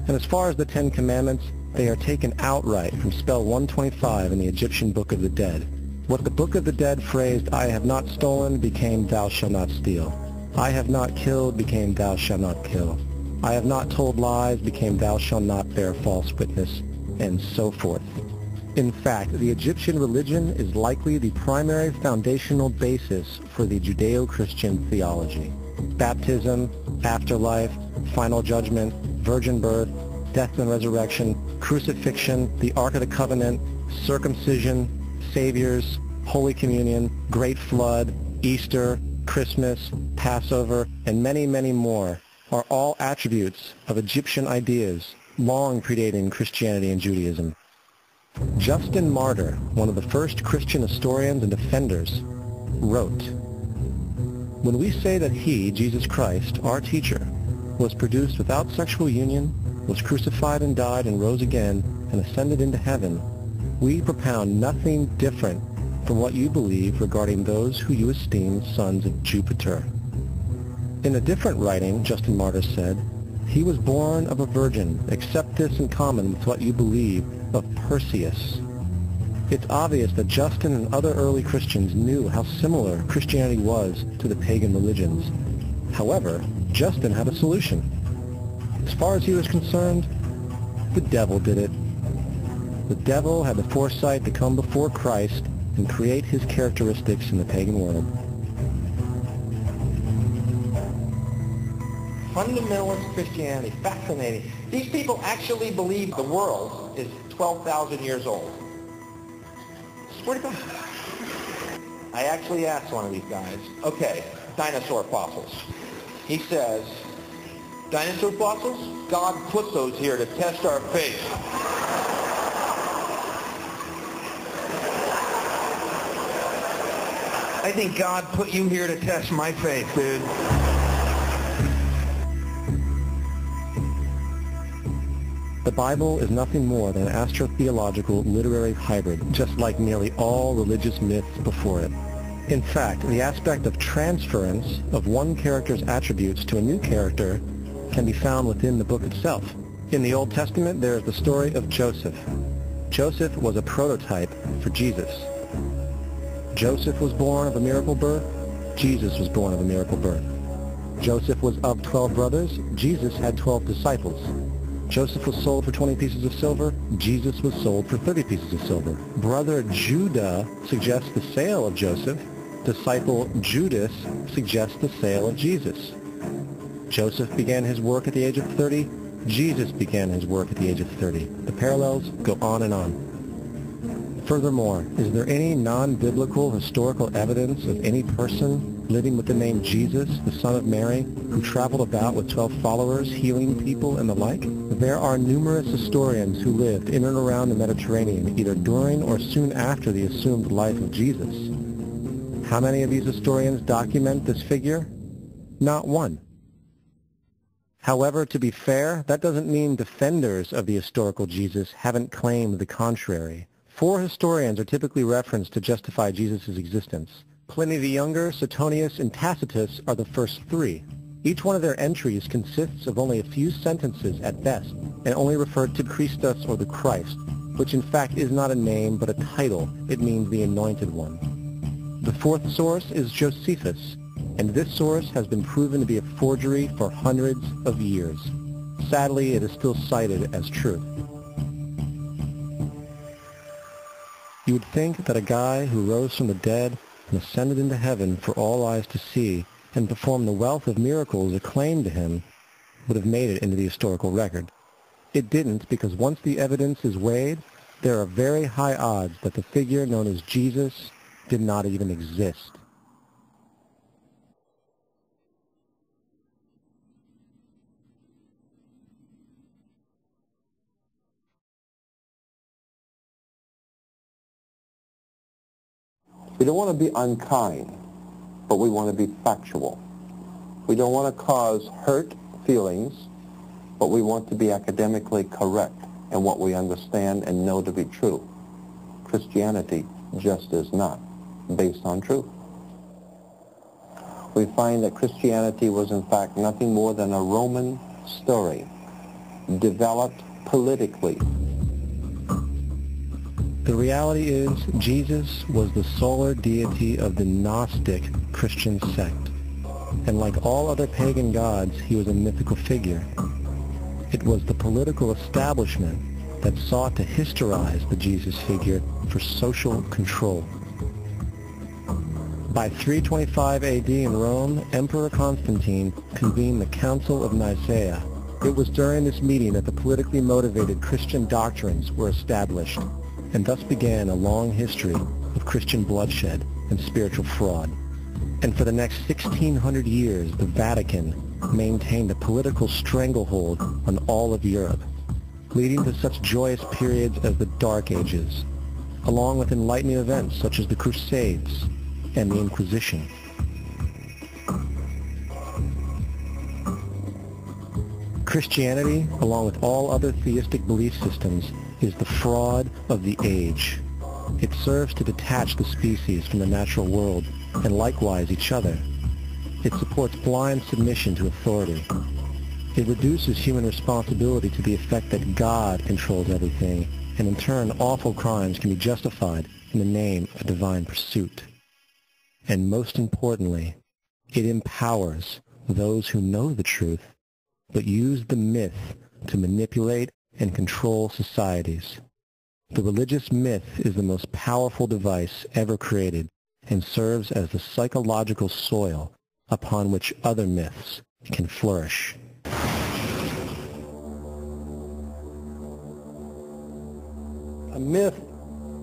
And as far as the Ten Commandments, they are taken outright from spell 125 in the Egyptian Book of the Dead. What the Book of the Dead phrased, "I have not stolen," became "Thou shalt not steal." "I have not killed," became "Thou shalt not kill." "I have not told lies," became "Thou shalt not bear false witness," and so forth. In fact, the Egyptian religion is likely the primary foundational basis for the Judeo-Christian theology. Baptism, afterlife, final judgment, virgin birth, death and resurrection, crucifixion, the Ark of the Covenant, circumcision, saviors, Holy Communion, Great Flood, Easter, Christmas, Passover, and many, many more are all attributes of Egyptian ideas long predating Christianity and Judaism. Justin Martyr, one of the first Christian historians and defenders, wrote, "When we say that he, Jesus Christ, our teacher, was produced without sexual union, was crucified and died and rose again and ascended into heaven, we propound nothing different from what you believe regarding those who you esteem sons of Jupiter." In a different writing, Justin Martyr said, "He was born of a virgin, except this in common with what you believe of Perseus." It's obvious that Justin and other early Christians knew how similar Christianity was to the pagan religions. However, Justin had a solution. As far as he was concerned, the devil did it. The devil had the foresight to come before Christ and create his characteristics in the pagan world. Fundamentalist Christianity, fascinating. These people actually believe the world is 12,000 years old. Swear to God. I actually asked one of these guys, okay, dinosaur fossils. He says, dinosaur fossils? God put those here to test our faith. I think God put you here to test my faith, dude. The Bible is nothing more than an astrotheological literary hybrid, just like nearly all religious myths before it. In fact, the aspect of transference of one character's attributes to a new character can be found within the book itself. In the Old Testament, there is the story of Joseph. Joseph was a prototype for Jesus. Joseph was born of a miracle birth. Jesus was born of a miracle birth. Joseph was of 12 brothers. Jesus had 12 disciples. Joseph was sold for 20 pieces of silver. Jesus was sold for 30 pieces of silver. Brother Judah suggests the sale of Joseph. Disciple Judas suggests the sale of Jesus. Joseph began his work at the age of 30. Jesus began his work at the age of 30. The parallels go on and on. Furthermore, is there any non-biblical historical evidence of any person living with the name Jesus, the son of Mary, who traveled about with 12 followers, healing people and the like? There are numerous historians who lived in and around the Mediterranean, either during or soon after the assumed life of Jesus. How many of these historians document this figure? Not one. However, to be fair, that doesn't mean defenders of the historical Jesus haven't claimed the contrary. 4 historians are typically referenced to justify Jesus' existence. Pliny the Younger, Suetonius, and Tacitus are the first 3. Each one of their entries consists of only a few sentences at best, and only refer to Christus or the Christ, which in fact is not a name but a title. It means the Anointed One. The 4th source is Josephus, and this source has been proven to be a forgery for hundreds of years. Sadly, it is still cited as truth. You would think that a guy who rose from the dead and ascended into heaven for all eyes to see and performed the wealth of miracles acclaimed to him would have made it into the historical record. It didn't, because once the evidence is weighed, there are very high odds that the figure known as Jesus did not even exist. We don't want to be unkind, but we want to be factual. We don't want to cause hurt feelings, but we want to be academically correct in what we understand and know to be true. Christianity just is not based on truth. We find that Christianity was in fact nothing more than a Roman story developed politically. The reality is, Jesus was the solar deity of the Gnostic Christian sect. And like all other pagan gods, he was a mythical figure. It was the political establishment that sought to historize the Jesus figure for social control. By 325 AD in Rome, Emperor Constantine convened the Council of Nicaea. It was during this meeting that the politically motivated Christian doctrines were established, and thus began a long history of Christian bloodshed and spiritual fraud. And for the next 1600 years, the Vatican maintained a political stranglehold on all of Europe, leading to such joyous periods as the Dark Ages, along with enlightening events such as the Crusades and the Inquisition. Christianity, along with all other theistic belief systems, is the fraud of the age. It serves to detach the species from the natural world and likewise each other. It supports blind submission to authority. It reduces human responsibility to the effect that God controls everything, and in turn awful crimes can be justified in the name of divine pursuit. And most importantly, it empowers those who know the truth, but use the myth to manipulate and control societies. The religious myth is the most powerful device ever created and serves as the psychological soil upon which other myths can flourish. A myth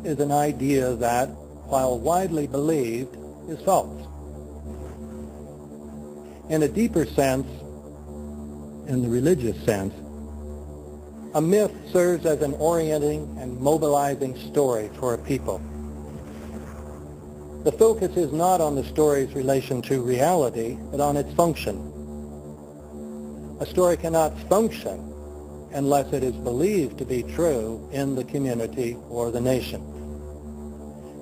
is an idea that, while widely believed, is false. In a deeper sense, in the religious sense, a myth serves as an orienting and mobilizing story for a people. The focus is not on the story's relation to reality, but on its function. A story cannot function unless it is believed to be true in the community or the nation.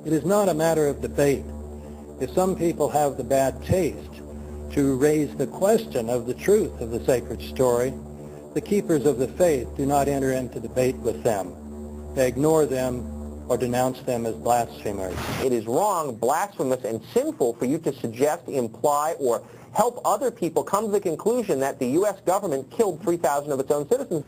It is not a matter of debate. If some people have the bad taste to raise the question of the truth of the sacred story, the keepers of the faith do not enter into debate with them. They ignore them or denounce them as blasphemers. It is wrong, blasphemous, and sinful for you to suggest, imply, or help other people come to the conclusion that the U.S. government killed 3,000 of its own citizens.